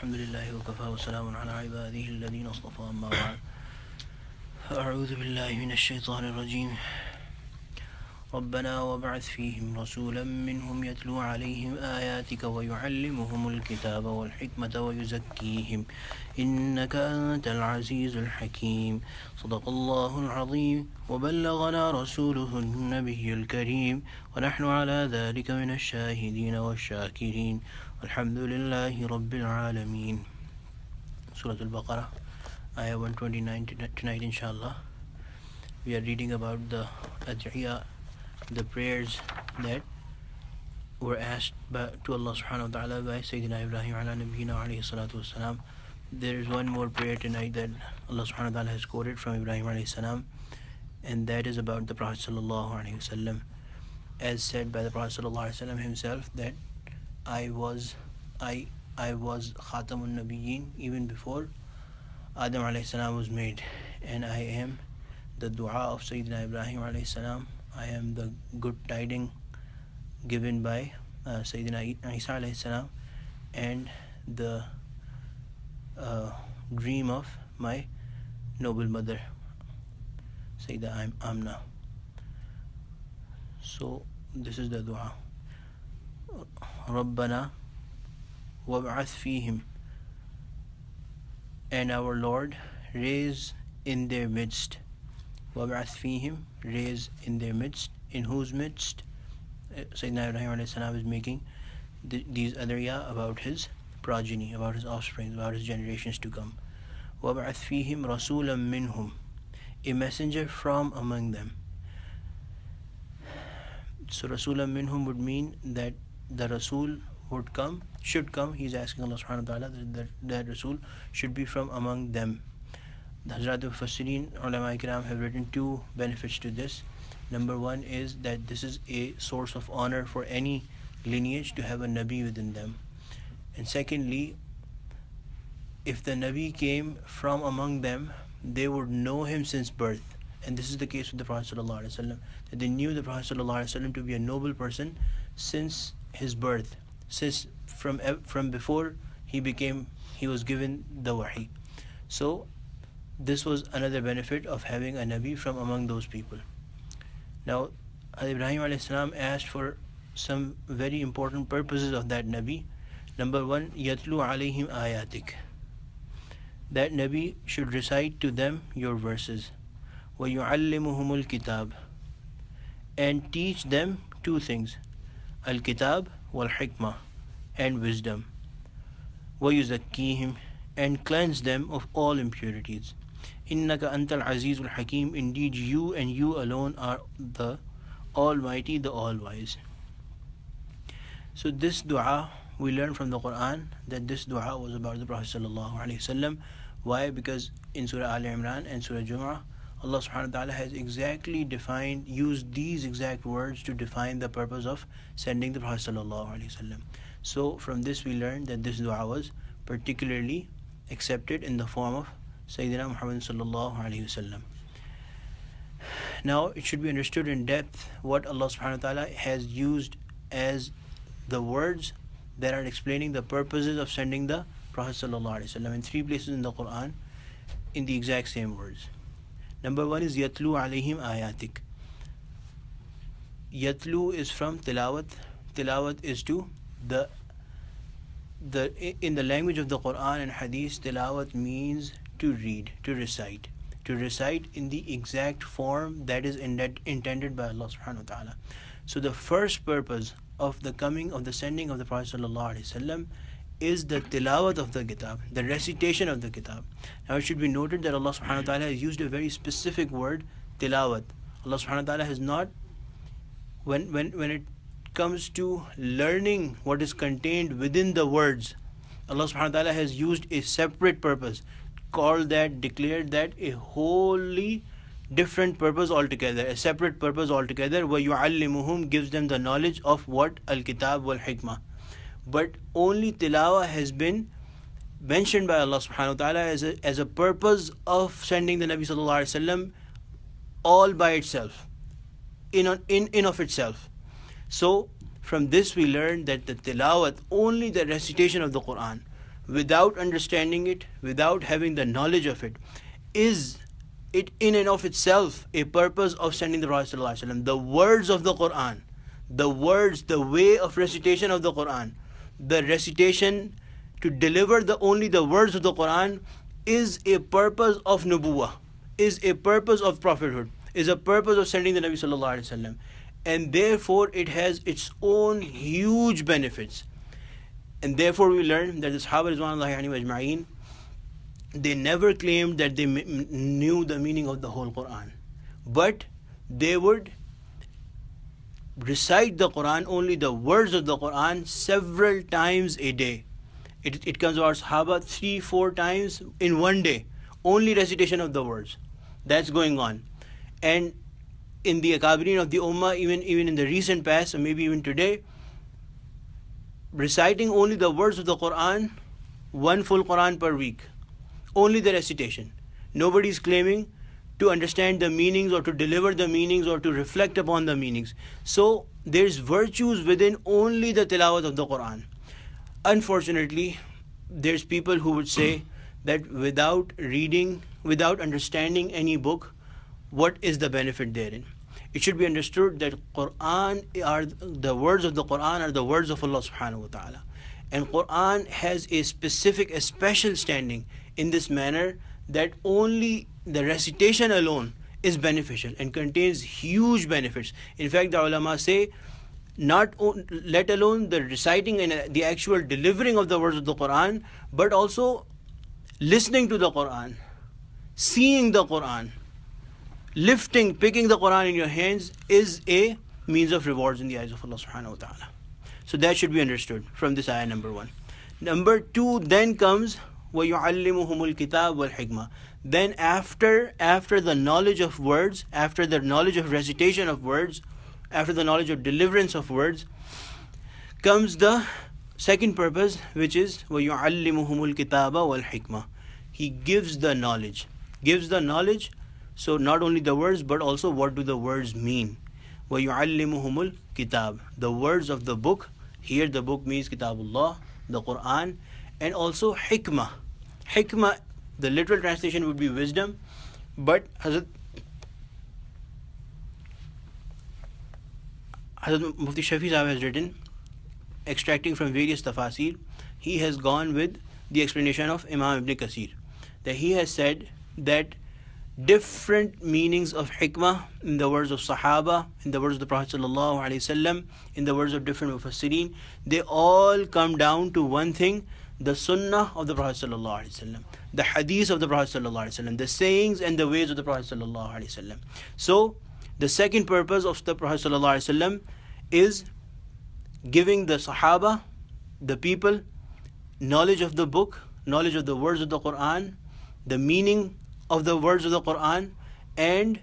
الحمد لله وكفى وسلام على عباده الذين اصطفى أما بعد أعوذ بالله من الشيطان الرجيم ربنا وابعث فيهم رسولا منهم يتلو عليهم آياتك ويعلمهم الكتاب والحكمة ويزكيهم إنك أنت العزيز الحكيم صدق الله العظيم وبلغنا رسوله النبي الكريم ونحن على ذلك من الشاهدين والشاكرين الحمد لله رب العالمين. Surah Al-Baqarah, Ayah 129 tonight inshallah. We are reading about the ad'iyah, the prayers that were asked to Allah subhanahu wa ta'ala by Sayyidina Ibrahim ala nabiyina alayhi salatu wassalam. There is one more prayer tonight that Allah subhanahu wa ta'ala has quoted from Ibrahim alayhi salam, and that is about the Prophet sallallahu alayhi wasallam. As said by the Prophet sallallahu alayhi wasallam himself, that I was Khatamun Nabiyyin even before Adam alayhi salam was made, and I am the dua of Sayyidina Ibrahim alayhi salam. I am the good tiding given by Sayyidina Isa alayhi salam, and the dream of my noble mother Sayyida Amna. So this is the dua. Rabbana wab'ath fihim, and our Lord, raise in their midst. Wab'ath fihim, raise in their midst. In whose midst? Sayyidina Ibrahim alayhi salam is making these ad'iyah about his progeny, about his offspring, about his generations to come. Wab'ath fihim rasulam minhum, a messenger from among them. So rasulam minhum would mean that the Rasul should come. He's asking Allah subhanahu wa ta'ala that Rasul should be from among them. The Hazrat Mufassirin, ulama ikram, have written two benefits to this. Number one is that this is a source of honor for any lineage to have a Nabi within them. And secondly, if the Nabi came from among them, they would know him since birth. And this is the case with the Prophet sallallahu alaihi wasallam, that they knew the Prophet sallallahu alaihi wasallam to be a noble person since his birth, since from before he was given the wahi. So this was another benefit of having a Nabi from among those people. Now Ibrahim alayhi salam asked for some very important purposes of that Nabi. Number one, yatlu alayhim ayatik, that Nabi should recite to them your verses. Wa yu'allimuhumul kitab, and teach them two things, al-kitab wal-hikmah, and wisdom. Wa yuzakkihim, and cleanse them of all impurities. Innaka antal azizul hakim, indeed you and you alone are the Almighty, the All-Wise. So this dua, we learn from the Quran that this dua was about the Prophet sallallahu alaihi wasallam. Why? Because in Surah Al Imran and Surah Jumu'ah, Allah subhanahu wa ta'ala has exactly used these exact words to define the purpose of sending the Prophet sallallahu alaihi wasallam. So from this we learn that this dua was particularly accepted in the form of Sayyidina Muhammad sallallahu alaihi wasallam. Now it should be understood in depth what Allah subhanahu wa ta'ala has used as the words that are explaining the purposes of sending the Prophet sallallahu alaihi wasallam in three places in the Quran in the exact same words. Number one is yatlu alayhim ayatik. Yatlu is from tilawat. Tilawat is to in the language of the Quran and Hadith, tilawat means to read, to recite in the exact form that is intended by Allah subhanahu wa ta'ala. So the first purpose of the sending of the Prophet sallallahu alaihi wasallam is the tilawat of the kitab, the recitation of the kitab. Now it should be noted that Allah subhanahu wa ta'ala has used a very specific word, tilawat. Allah subhanahu wa ta'ala has not, when it comes to learning what is contained within the words, Allah subhanahu wa ta'ala has used a separate purpose, declared that a wholly different purpose altogether, a separate purpose altogether, where yu'allimuhum, gives them the knowledge of what? Al-kitab wal-hikmah. But only tilawah has been mentioned by Allah subhanahu wa ta'ala as a purpose of sending the Nabi sallallahu alaihi wasallam all by itself, in of itself. So from this we learn that the tilawat, only the recitation of the Quran, without understanding it, without having the knowledge of it, is it in and of itself a purpose of sending the Prophet ﷺ. The words of the Quran, the words, the way of recitation of the Quran, the recitation to deliver only the words of the Quran is a purpose of nubuwah, is a purpose of prophethood, is a purpose of sending the Nabi sallallahu alaihi wasallam, and therefore it has its own huge benefits. And therefore we learn that the Sahaba Ridwanullahi alaihim ajma'in, they never claimed that they knew the meaning of the whole Quran, but they would recite the Quran, only the words of the Quran, several times a day. It comes to our Sahaba 3-4 times in one day, only recitation of the words. That's going on. And in the Akabirin of the Ummah, even in the recent past, or maybe even today, reciting only the words of the Quran, one full Quran per week, only the recitation. Nobody is claiming to understand the meanings or to deliver the meanings or to reflect upon the meanings. So there's virtues within only the tilawat of the Quran. Unfortunately, there's people who would say that without reading, without understanding any book, what is the benefit therein? It should be understood that Quran are the words of the Quran are the words of Allah subhanahu wa ta'ala. And Quran has a specific, a special standing in this manner that only the recitation alone is beneficial and contains huge benefits. In fact, the ulama say, let alone the reciting and the actual delivering of the words of the Quran, but also listening to the Quran, seeing the Quran, picking the Quran in your hands is a means of rewards in the eyes of Allah subhanahu wa ta'ala. So that should be understood from this ayah number 1. Number 2 then comes وَيُعَلِّمُهُمُ الْكِتَابَ وَالْحِكْمَةِ. Then after the knowledge of words, after the knowledge of recitation of words, after the knowledge of deliverance of words, comes the second purpose, which is وَيُعَلِّمُهُمُ الْكِتَابَ وَالْحِكْمَةِ. He gives the knowledge. So not only the words, but also what do the words mean. وَيُعَلِّمُهُمُ الْكِتَابِ. The words of the book. Here the book means Kitabullah, the Quran, and also hikmah. Hikmah, the literal translation would be wisdom, but Hazrat Mufti Shafi Sahib has written, extracting from various tafasir, he has gone with the explanation of Imam Ibn Kathir, that he has said that different meanings of hikmah in the words of Sahaba, in the words of the Prophet ﷺ, in the words of different Mufassirin, they all come down to one thing: the sunnah of the Prophet ﷺ, the hadith of the Prophet ﷺ, the sayings and the ways of the Prophet ﷺ. So the second purpose of the Prophet ﷺ is giving the Sahaba, the people, knowledge of the book, knowledge of the words of the Quran, the meaning of the words of the Quran, and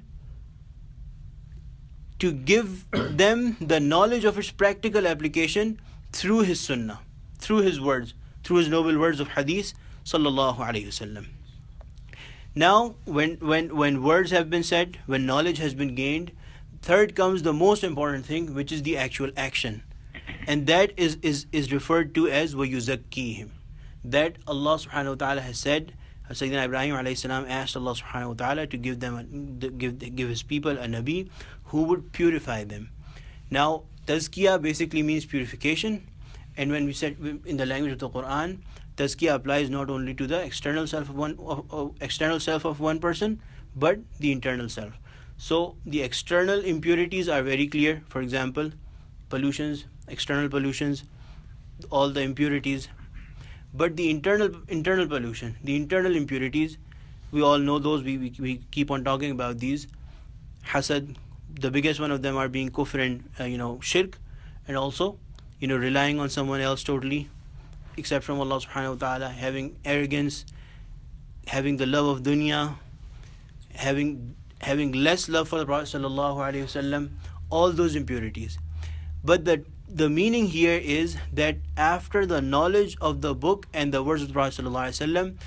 to give them the knowledge of its practical application through his sunnah, through his words, through his noble words of hadith sallallahu alayhi wasallam. Now when words have been said, when knowledge has been gained, third comes the most important thing, which is the actual action, and that is referred to as وَيُزَكِّيهِمْ. That Allah subhanahu wa ta'ala has said, Sayyidina Ibrahim alayhi salam asked Allah subhanahu wa ta'ala to give his people a Nabi who would purify them. Now tazkiyah basically means purification, and when we said in the language of the Quran, tazkiyah applies not only to the external self of one person, but the internal self. So the external impurities are very clear. For example, pollutions, external pollutions, all the impurities. But the internal pollution, the internal impurities, we all know those. We keep on talking about these. Hasad, the biggest one of them are being kufr and shirk, and also relying on someone else totally, except from Allah subhanahu wa ta'ala, having arrogance, having the love of dunya, having less love for the Prophet sallallahu alaihi wasallam, all those impurities. But the meaning here is that after the knowledge of the book and the words of the Prophet ﷺ,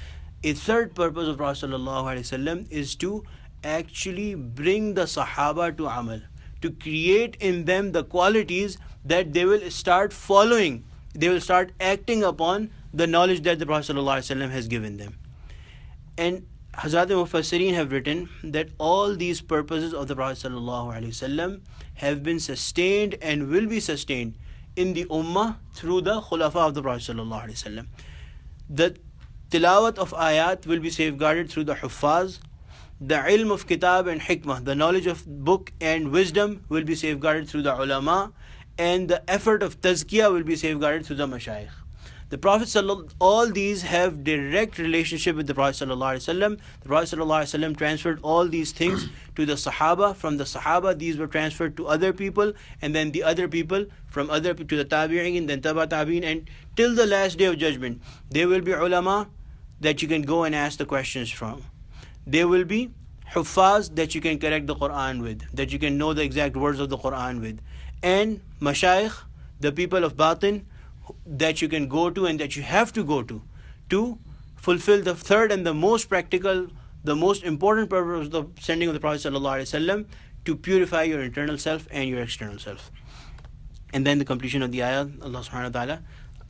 a third purpose of Prophet ﷺ is to actually bring the Sahaba to amal, to create in them the qualities that they will start following they will start acting upon the knowledge that the Prophet ﷺ has given them. And Hazrat Mufassirin have written that all these purposes of the Prophet ﷺ have been sustained and will be sustained in the Ummah through the Khulafa of the Prophet ﷺ. The tilawat of ayat will be safeguarded through the Huffaz. The ilm of kitab and hikmah, the knowledge of book and wisdom, will be safeguarded through the ulama, and the effort of tazkiyah will be safeguarded through the mashayikh. The Prophet all these have direct relationship with the Prophet ﷺ. The Prophet ﷺ transferred all these things to the Sahaba. From the Sahaba, these were transferred to other people, and then the other people from other to the Tabi'in, then Taba Tabi'in, and till the last day of judgment, there will be ulama that you can go and ask the questions from. There will be huffaz that you can correct the Quran with, that you can know the exact words of the Quran with, and mashayikh, the people of batin, that you can go to and that you have to go to fulfill the third and the most practical, the most important purpose of the sending of the Prophet ﷺ, to purify your internal self and your external self. And then the completion of the ayah, Allah subhanahu wa ta'ala,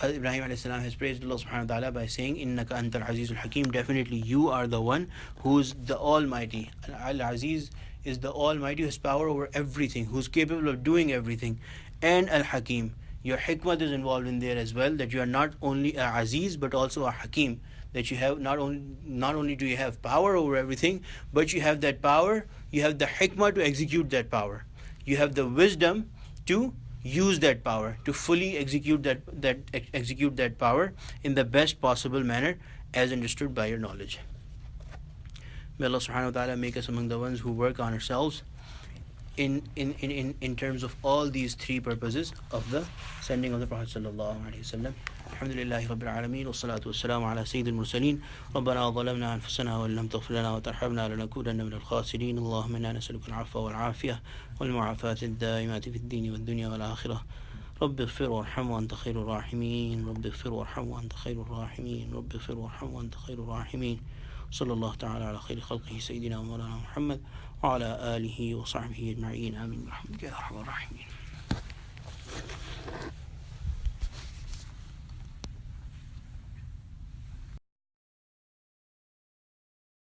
Ibrahim alayhi salam has praised Allah subhanahu wa ta'ala by saying, Innaka antal azizul hakim, definitely you are the one who's the almighty. Al-Aziz is the almighty, who has power over everything, who's capable of doing everything. And al-Hakim, your hikmah is involved in there as well, that you are not only a Aziz but also a Hakim, that you have not only do you have power over everything, but you have that power, you have the hikmah to execute that power, you have the wisdom to use that power, to fully execute that power in the best possible manner as understood by your knowledge. May Allah subhanahu wa ta'ala make us among the ones who work on ourselves in terms of all these three purposes of the sending of the Prophet sallallahu alaihi wasallam. Alhamdulillahi Rabbil Alameen, wassalatu wassalamu ala Sayyidil Mursaleen. Rabbana zalamna anfusana wa lam taghfir lana wa tarhamna lanakunanna minal khasirin. Allahumma inna nas'aluka al-'afwa wal 'afiyah wal mu'afat ad-da'imati fid din wad dunya wal akhirah. رب اغفر وارحم وأنت خير الراحمين. رب اغفر وارحم وأنت خير الراحمين. رب اغفر وارحم وأنت خير الراحمين. صلى الله تعالى على خير خلقه سيدنا ومولانا محمد وعلى آله وصحبه أجمعين. آمين برحمتك يا أرحم الراحمين.